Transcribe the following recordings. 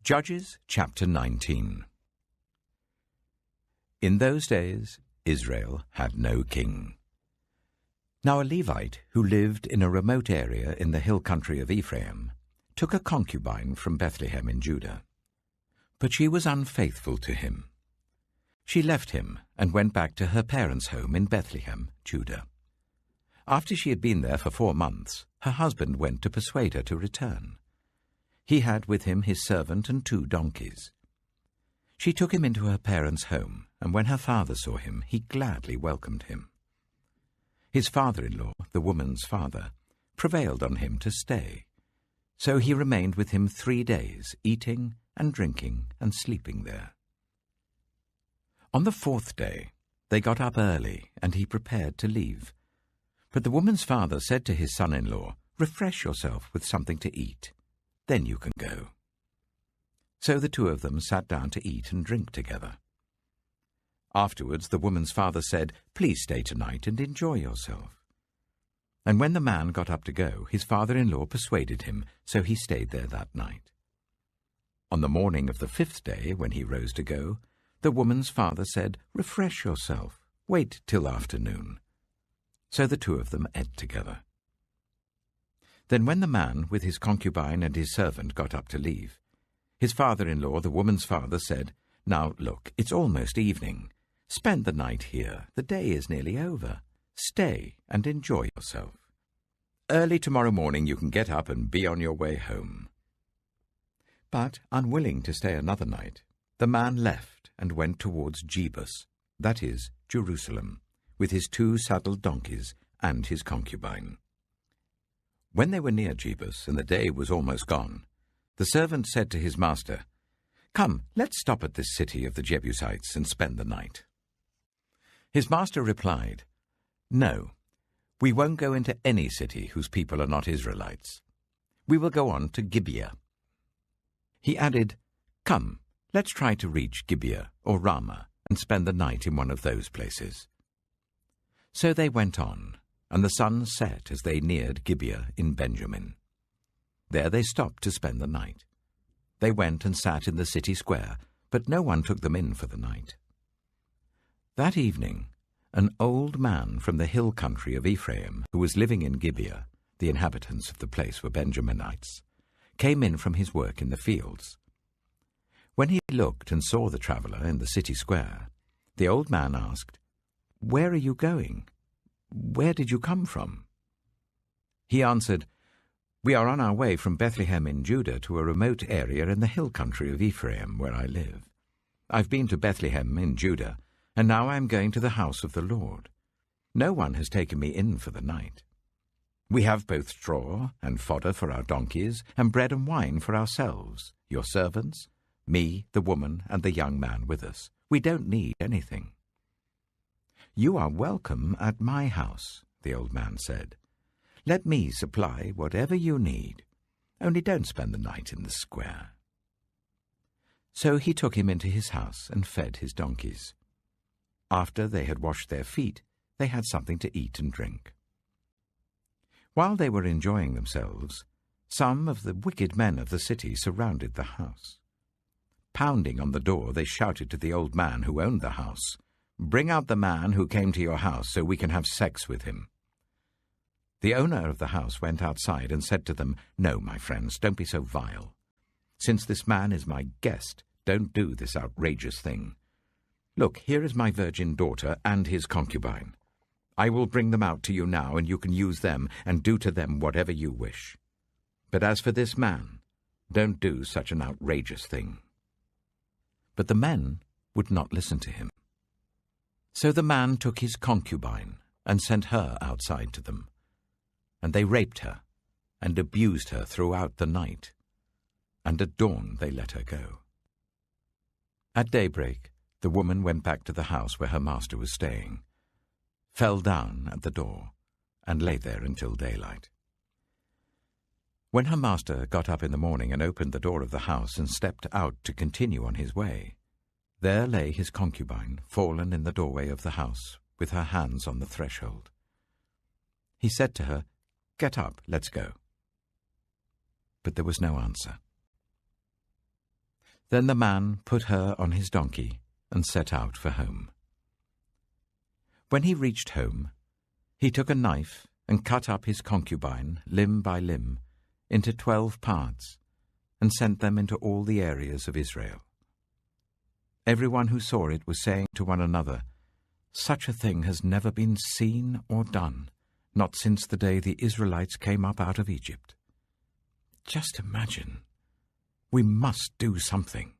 Judges chapter 19. In those days Israel had no king. Now a Levite who lived in a remote area in the hill country of Ephraim took a concubine from Bethlehem in Judah. But she was unfaithful to him. She left him and went back to her parents' home in Bethlehem, Judah. After she had been there for 4 months, her husband went to persuade her to return. He had with him his servant and 2 donkeys. She took him into her parents' home, and when her father saw him, he gladly welcomed him. His father-in-law, the woman's father, prevailed on him to stay. So he remained with him 3 days, eating and drinking and sleeping there. On the 4th day, they got up early, and he prepared to leave. But the woman's father said to his son-in-law, "Refresh yourself with something to eat. Then you can go." So the 2 of them sat down to eat and drink together. Afterwards the woman's father said, "Please stay tonight and enjoy yourself." And when the man got up to go, his father-in-law persuaded him, so he stayed there that night. On the morning of the 5th day, when he rose to go, the woman's father said, "Refresh yourself. Wait till afternoon." So the 2 of them ate together. Then when the man with his concubine and his servant got up to leave, his father-in-law, the woman's father, said, "Now look, it's almost evening. Spend the night here. The day is nearly over. Stay and enjoy yourself. Early tomorrow morning you can get up and be on your way home." But, unwilling to stay another night, the man left and went towards Jebus, that is, Jerusalem, with his 2 saddled donkeys and his concubine. When they were near Jebus and the day was almost gone, the servant said to his master, "Come, let's stop at this city of the Jebusites and spend the night." His master replied, "No, we won't go into any city whose people are not Israelites. We will go on to Gibeah." He added, "Come, let's try to reach Gibeah or Ramah and spend the night in one of those places." So they went on, and the sun set as they neared Gibeah in Benjamin. There they stopped to spend the night. They went and sat in the city square, but no one took them in for the night. That evening, an old man from the hill country of Ephraim, who was living in Gibeah, the inhabitants of the place were Benjaminites, came in from his work in the fields. When he looked and saw the traveller in the city square, the old man asked, "Where are you going? Where did you come from?" He answered, "We are on our way from Bethlehem in Judah to a remote area in the hill country of Ephraim, where I live. I've been to Bethlehem in Judah, and now I am going to the house of the Lord. No one has taken me in for the night. We have both straw and fodder for our donkeys, and bread and wine for ourselves, your servants, me, the woman, and the young man with us. We don't need anything." "You are welcome at my house," the old man said. "Let me supply whatever you need. Only don't spend the night in the square." So he took him into his house and fed his donkeys. After they had washed their feet, they had something to eat and drink. While they were enjoying themselves, some of the wicked men of the city surrounded the house. Pounding on the door, they shouted to the old man who owned the house, "Bring out the man who came to your house so we can have sex with him." The owner of the house went outside and said to them, "No, my friends, don't be so vile. Since this man is my guest, don't do this outrageous thing. Look, here is my virgin daughter and his concubine. I will bring them out to you now, and you can use them and do to them whatever you wish. But as for this man, don't do such an outrageous thing." But the men would not listen to him. So the man took his concubine and sent her outside to them. And they raped her and abused her throughout the night. And at dawn they let her go. At daybreak, the woman went back to the house where her master was staying, fell down at the door, and lay there until daylight. When her master got up in the morning and opened the door of the house and stepped out to continue on his way, there lay his concubine, fallen in the doorway of the house, with her hands on the threshold. He said to her, "Get up, let's go." But there was no answer. Then the man put her on his donkey and set out for home. When he reached home, he took a knife and cut up his concubine, limb by limb, into 12 parts, and sent them into all the areas of Israel. Everyone who saw it was saying to one another, "Such a thing has never been seen or done, not since the day the Israelites came up out of Egypt." Just imagine. We must do something.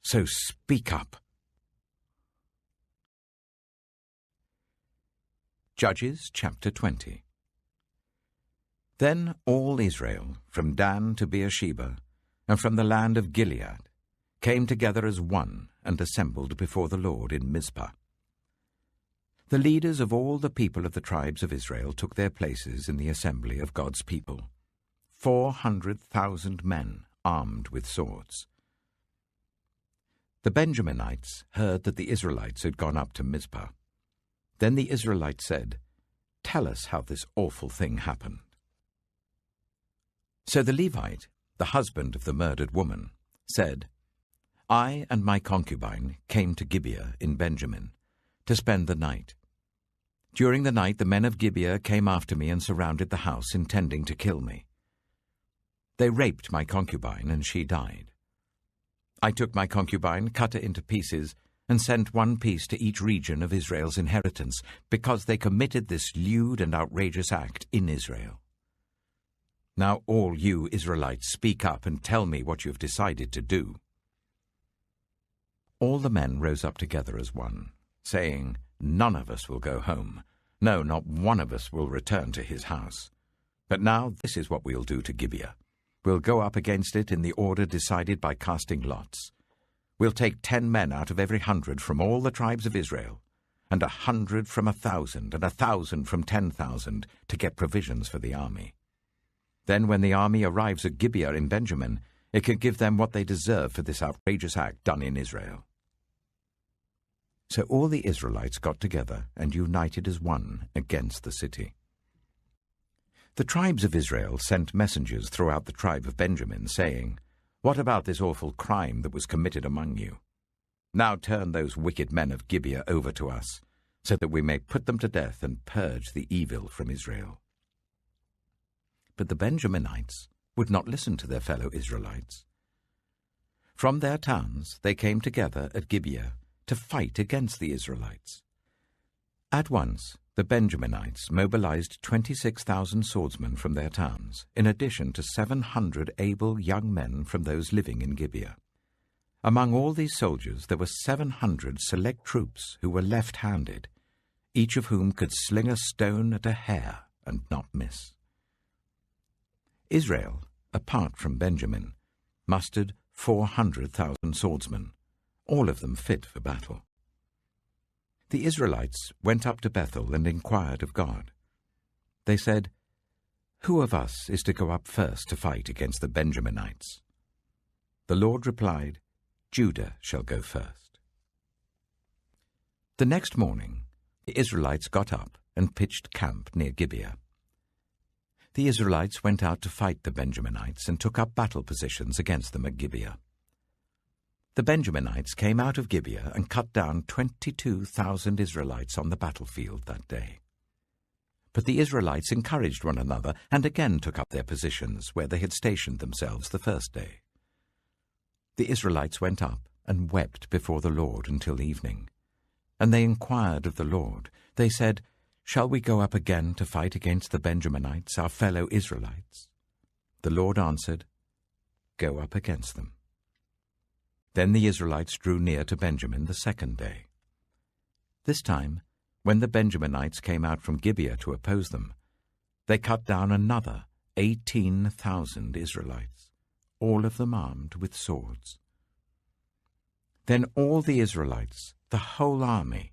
So speak up. Judges chapter 20. Then all Israel, from Dan to Beersheba, and from the land of Gilead, came together as one and assembled before the Lord in Mizpah. The leaders of all the people of the tribes of Israel took their places in the assembly of God's people, 400,000 men armed with swords. The Benjaminites heard that the Israelites had gone up to Mizpah. Then the Israelites said, "Tell us how this awful thing happened." So the Levite, the husband of the murdered woman, said, "I and my concubine came to Gibeah in Benjamin to spend the night. During the night the men of Gibeah came after me and surrounded the house, intending to kill me. They raped my concubine, and she died. I took my concubine, cut her into pieces, and sent one piece to each region of Israel's inheritance, because they committed this lewd and outrageous act in Israel. Now all you Israelites, speak up and tell me what you have decided to do." All the men rose up together as one, saying, "None of us will go home. No, not one of us will return to his house. But now this is what we'll do to Gibeah. We'll go up against it in the order decided by casting lots. We'll take 10 men out of every 100 from all the tribes of Israel, and 100 from 1,000, and 1,000 from 10,000, to get provisions for the army. Then when the army arrives at Gibeah in Benjamin, it can give them what they deserve for this outrageous act done in Israel." So all the Israelites got together and united as one against the city. The tribes of Israel sent messengers throughout the tribe of Benjamin, saying, "What about this awful crime that was committed among you? Now turn those wicked men of Gibeah over to us, so that we may put them to death and purge the evil from Israel." But the Benjaminites would not listen to their fellow Israelites. From their towns they came together at Gibeah to fight against the Israelites. At once the Benjaminites mobilized 26,000 swordsmen from their towns, in addition to 700 able young men from those living in Gibeah. Among all these soldiers there were 700 select troops who were left-handed, each of whom could sling a stone at a hare and not miss. Israel, apart from Benjamin, mustered 400,000 swordsmen, all of them fit for battle. The Israelites went up to Bethel and inquired of God. They said, "Who of us is to go up first to fight against the Benjaminites?" The Lord replied, "Judah shall go first." The next morning, the Israelites got up and pitched camp near Gibeah. The Israelites went out to fight the Benjaminites and took up battle positions against them at Gibeah. The Benjaminites came out of Gibeah and cut down 22,000 Israelites on the battlefield that day. But the Israelites encouraged one another and again took up their positions where they had stationed themselves the first day. The Israelites went up and wept before the Lord until evening. And they inquired of the Lord. They said, "Shall we go up again to fight against the Benjaminites, our fellow Israelites?" The Lord answered, "Go up against them." Then the Israelites drew near to Benjamin the second day. This time, when the Benjaminites came out from Gibeah to oppose them, they cut down another 18,000 Israelites, all of them armed with swords. Then all the Israelites, the whole army,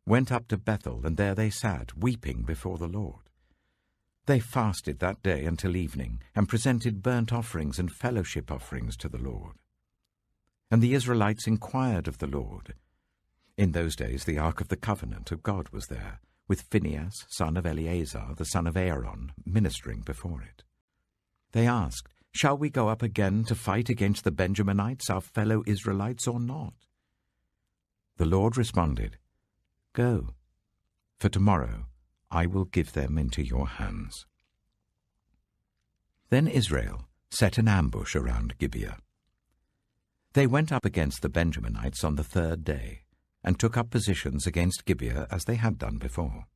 went up to Bethel, and there they sat, weeping before the Lord. They fasted that day until evening, and presented burnt offerings and fellowship offerings to the Lord. And the Israelites inquired of the Lord. In those days the Ark of the Covenant of God was there, with Phinehas, son of Eleazar, the son of Aaron, ministering before it. They asked, Shall we go up again to fight against the Benjaminites, our fellow Israelites, or not?" The Lord responded, "Go, for tomorrow I will give them into your hands." Then Israel set an ambush around Gibeah. They went up against the Benjaminites on the third day, and took up positions against Gibeah as they had done before.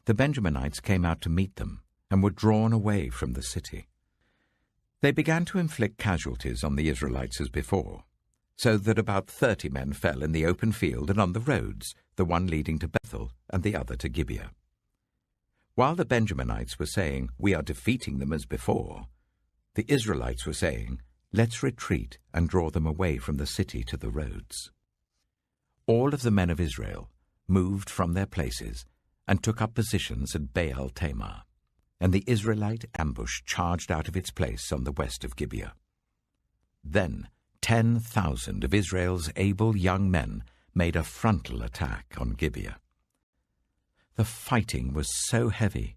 The Benjaminites came out to meet them, and were drawn away from the city. They began to inflict casualties on the Israelites as before, so that about 30 men fell in the open field and on the roads, the one leading to Bethel and the other to Gibeah. While the Benjaminites were saying, "We are defeating them as before," the Israelites were saying, "Let's retreat and draw them away from the city to the roads." All of the men of Israel moved from their places and took up positions at Baal Tamar, and the Israelite ambush charged out of its place on the west of Gibeah. Then 10,000 of Israel's able young men made a frontal attack on Gibeah. The fighting was so heavy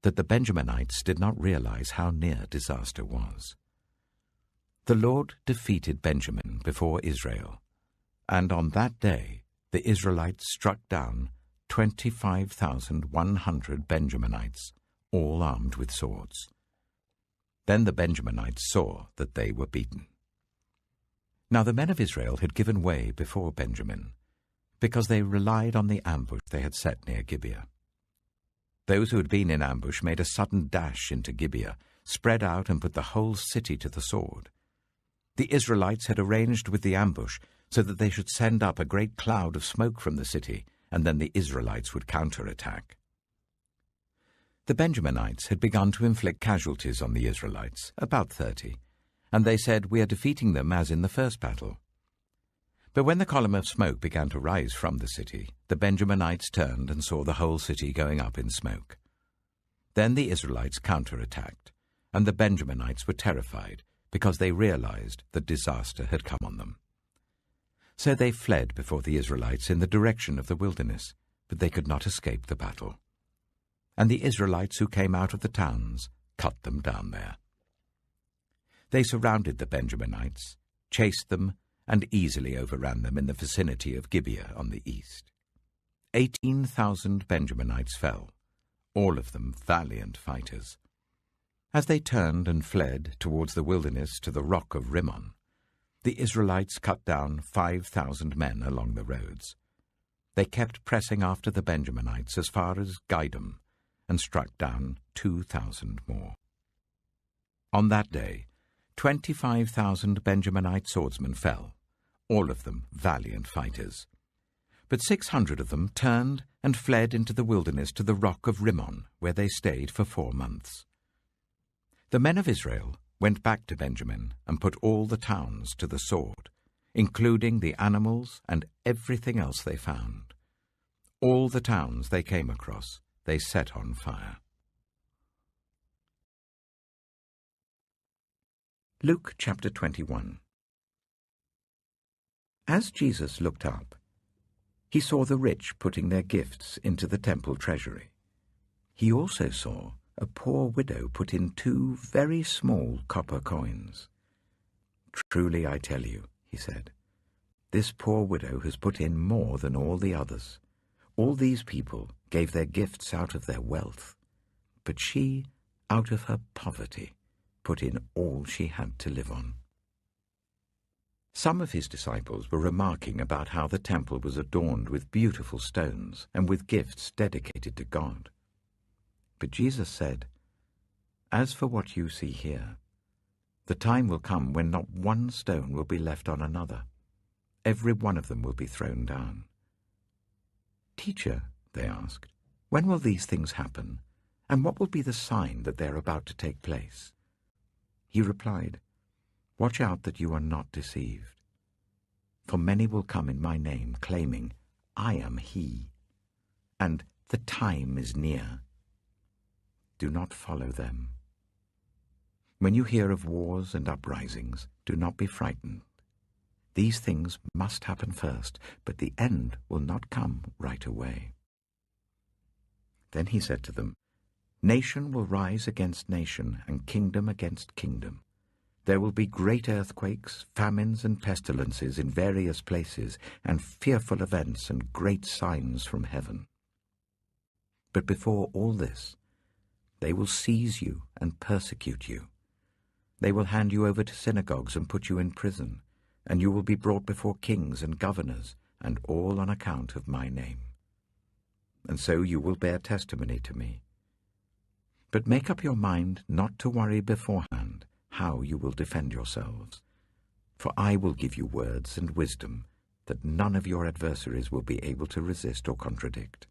that the Benjaminites did not realize how near disaster was. The Lord defeated Benjamin before Israel, and on that day the Israelites struck down 25,100 Benjaminites, all armed with swords. Then the Benjaminites saw that they were beaten. Now the men of Israel had given way before Benjamin, because they relied on the ambush they had set near Gibeah. Those who had been in ambush made a sudden dash into Gibeah, spread out and put the whole city to the sword. The Israelites had arranged with the ambush so that they should send up a great cloud of smoke from the city, and then the Israelites would counterattack. The Benjaminites had begun to inflict casualties on the Israelites, about 30, and they said, "We are defeating them as in the first battle." But when the column of smoke began to rise from the city, the Benjaminites turned and saw the whole city going up in smoke. Then the Israelites counterattacked, and the Benjaminites were terrified because they realized that disaster had come on them. So they fled before the Israelites in the direction of the wilderness, but they could not escape the battle. And the Israelites who came out of the towns cut them down there. They surrounded the Benjaminites, chased them, and easily overran them in the vicinity of Gibeah on the east. 18,000 Benjaminites fell, all of them valiant fighters. As they turned and fled towards the wilderness to the rock of Rimmon, the Israelites cut down 5,000 men along the roads. They kept pressing after the Benjaminites as far as Gidom, and struck down 2,000 more. On that day, 25,000 Benjaminite swordsmen fell, all of them valiant fighters. But 600 of them turned and fled into the wilderness to the rock of Rimmon, where they stayed for 4 months. The men of Israel went back to Benjamin and put all the towns to the sword, including the animals and everything else they found. All the towns they came across they set on fire. Luke chapter 21. As Jesus looked up, he saw the rich putting their gifts into the temple treasury. He also saw a poor widow put in 2 very small copper coins. "Truly I tell you," he said, "this poor widow has put in more than all the others. All these people gave their gifts out of their wealth, but she, out of her poverty, put in all she had to live on." Some of his disciples were remarking about how the temple was adorned with beautiful stones and with gifts dedicated to God. But Jesus said, "As for what you see here, the time will come when not one stone will be left on another. Every one of them will be thrown down." "Teacher," they asked, "when will these things happen, and what will be the sign that they are about to take place?" He replied, "Watch out that you are not deceived. For many will come in my name, claiming, 'I am he,' and 'the time is near.' Do not follow them. When you hear of wars and uprisings, do not be frightened. These things must happen first, but the end will not come right away." Then he said to them, Nation will rise against nation, and kingdom against kingdom. There will be great earthquakes, famines, and pestilences in various places, and fearful events and great signs from heaven. But before all this, they will seize you and persecute you. They will hand you over to synagogues and put you in prison, and you will be brought before kings and governors, and all on account of my name. And so you will bear testimony to me. But make up your mind not to worry beforehand how you will defend yourselves. For I will give you words and wisdom that none of your adversaries will be able to resist or contradict.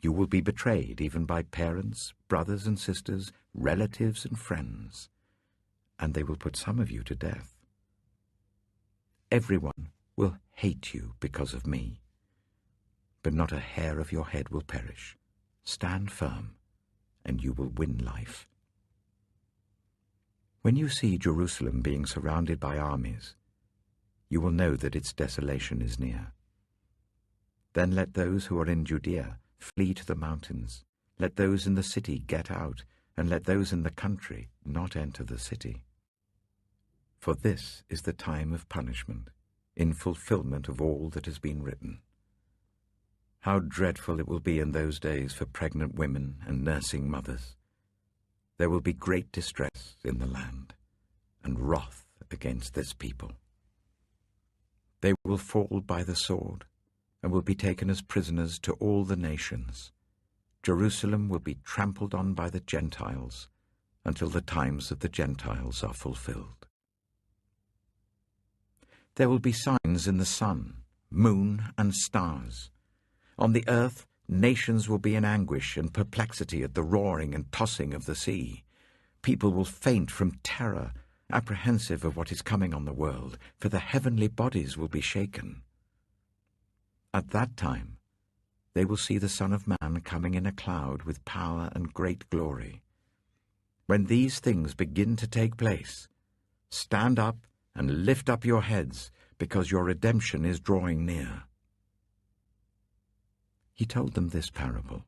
You will be betrayed even by parents, brothers and sisters, relatives and friends, and they will put some of you to death. Everyone will hate you because of me, but not a hair of your head will perish. Stand firm, and you will win life. When you see Jerusalem being surrounded by armies, you will know that its desolation is near. Then let those who are in Judea flee to the mountains. Let those in the city get out, and let those in the country not enter the city. For this is the time of punishment, in fulfillment of all that has been written. How dreadful it will be in those days for pregnant women and nursing mothers. There will be great distress in the land, and wrath against this people. They will fall by the sword, and will be taken as prisoners to all the nations. Jerusalem will be trampled on by the Gentiles, until the times of the Gentiles are fulfilled. There will be signs in the sun, moon, and stars. On the earth, nations will be in anguish and perplexity at the roaring and tossing of the sea. People will faint from terror, apprehensive of what is coming on the world, for the heavenly bodies will be shaken. At that time, they will see the Son of Man coming in a cloud with power and great glory. When these things begin to take place, stand up and lift up your heads, because your redemption is drawing near. He told them this parable.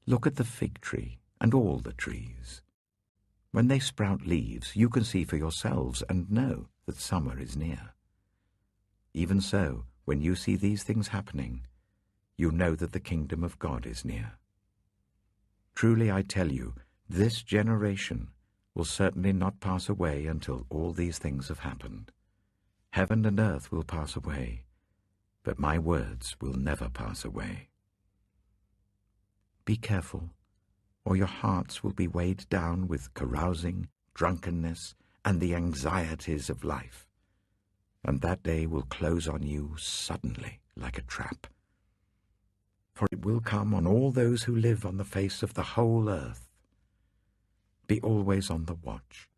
Look at the fig tree and all the trees. When they sprout leaves, you can see for yourselves and know that summer is near. Even so, when you see these things happening, you know that the kingdom of God is near. Truly I tell you, this generation will certainly not pass away until all these things have happened. Heaven and earth will pass away, but my words will never pass away. Be careful, or your hearts will be weighed down with carousing, drunkenness, and the anxieties of life, and that day will close on you suddenly like a trap. For it will come on all those who live on the face of the whole earth. Be always on the watch,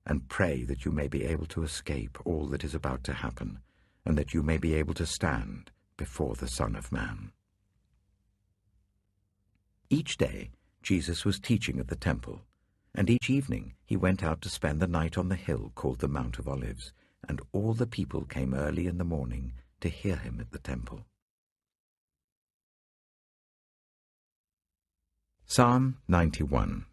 and pray that you may be able to escape all that is about to happen, and that you may be able to stand before the Son of Man. Each day Jesus was teaching at the temple, and each evening he went out to spend the night on the hill called the Mount of Olives, and all the people came early in the morning to hear him at the temple. Psalm 91.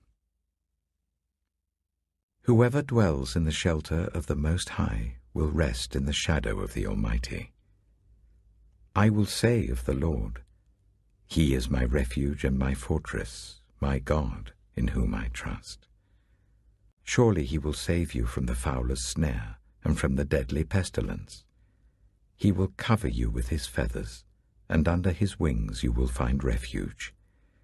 Whoever dwells in the shelter of the Most High will rest in the shadow of the Almighty. I will say of the Lord, He is my refuge and my fortress, my God, in whom I trust. Surely he will save you from the fowler's snare and from the deadly pestilence. He will cover you with his feathers, and under his wings you will find refuge.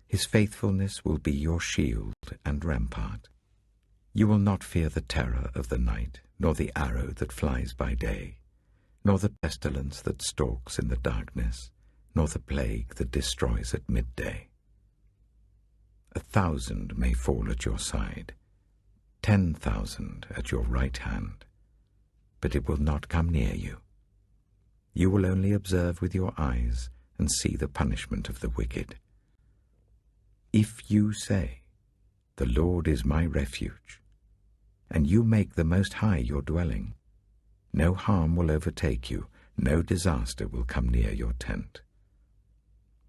His faithfulness will be your shield and rampart. You will not fear the terror of the night, nor the arrow that flies by day, nor the pestilence that stalks in the darkness, nor the plague that destroys at midday. 1,000 may fall at your side, 10,000 at your right hand, but it will not come near you. You will only observe with your eyes and see the punishment of the wicked. If you say, The Lord is my refuge, and you make the Most High your dwelling, no harm will overtake you, no disaster will come near your tent.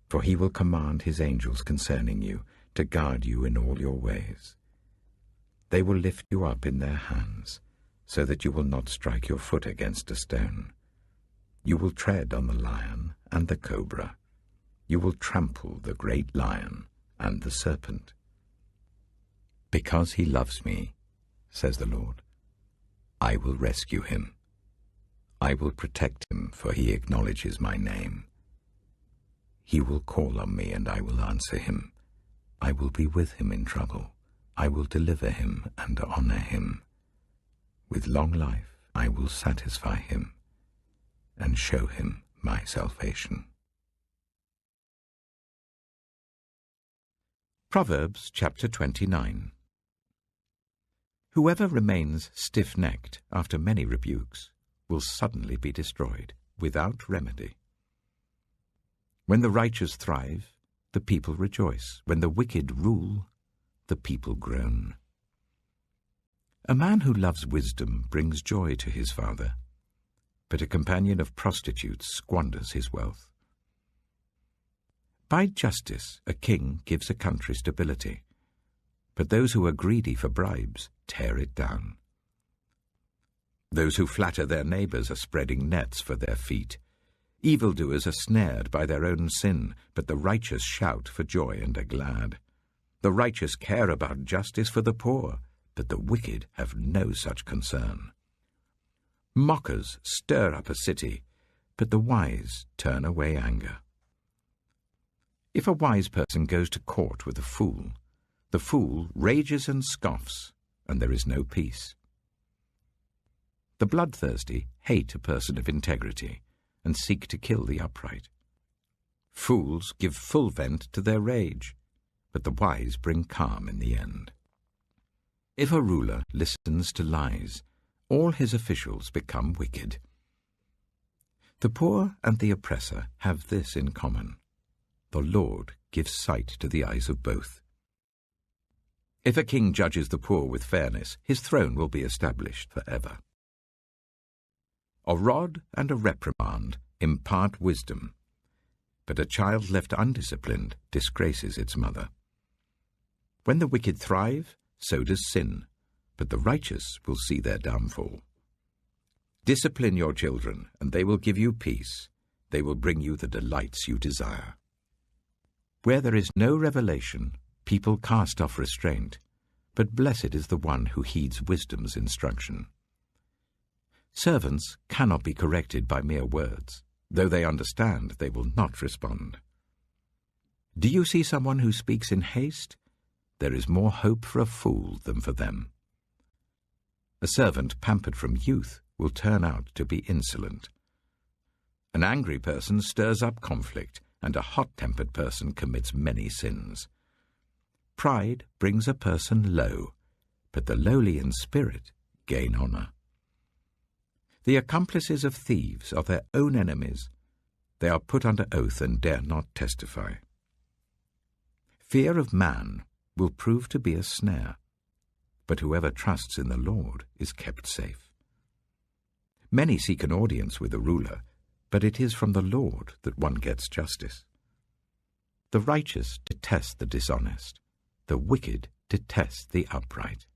For he will command his angels concerning you, to guard you in all your ways. They will lift you up in their hands, so that you will not strike your foot against a stone. You will tread on the lion and the cobra. You will trample the great lion and the serpent. Because he loves me, says the Lord, I will rescue him. I will protect him, for he acknowledges my name. He will call on me, and I will answer him. I will be with him in trouble. I will deliver him and honor him. With long life I will satisfy him and show him my salvation. Proverbs chapter 29. Whoever remains stiff-necked after many rebukes will suddenly be destroyed without remedy. When the righteous thrive, the people rejoice. When the wicked rule, the people groan. A man who loves wisdom brings joy to his father, but a companion of prostitutes squanders his wealth. By justice, a king gives a country stability, but those who are greedy for bribes tear it down. Those who flatter their neighbors are spreading nets for their feet. Evildoers are snared by their own sin, but the righteous shout for joy and are glad. The righteous care about justice for the poor, but the wicked have no such concern. Mockers stir up a city, but the wise turn away anger. If a wise person goes to court with a fool, the fool rages and scoffs, and there is no peace. The bloodthirsty hate a person of integrity and seek to kill the upright. Fools give full vent to their rage, but the wise bring calm in the end. If a ruler listens to lies, all his officials become wicked. The poor and the oppressor have this in common: the Lord gives sight to the eyes of both. If a king judges the poor with fairness, his throne will be established forever. A rod and a reprimand impart wisdom, but a child left undisciplined disgraces its mother. When the wicked thrive, so does sin, but the righteous will see their downfall. Discipline your children, and they will give you peace. They will bring you the delights you desire. Where there is no revelation, people cast off restraint, but blessed is the one who heeds wisdom's instruction. Servants cannot be corrected by mere words. Though they understand, they will not respond. Do you see someone who speaks in haste? There is more hope for a fool than for them. A servant pampered from youth will turn out to be insolent. An angry person stirs up conflict, and a hot-tempered person commits many sins. Pride brings a person low, but the lowly in spirit gain honor. The accomplices of thieves are their own enemies. They are put under oath and dare not testify. Fear of man will prove to be a snare, but whoever trusts in the Lord is kept safe. Many seek an audience with a ruler, but it is from the Lord that one gets justice. The righteous detest the dishonest. The wicked detest the upright.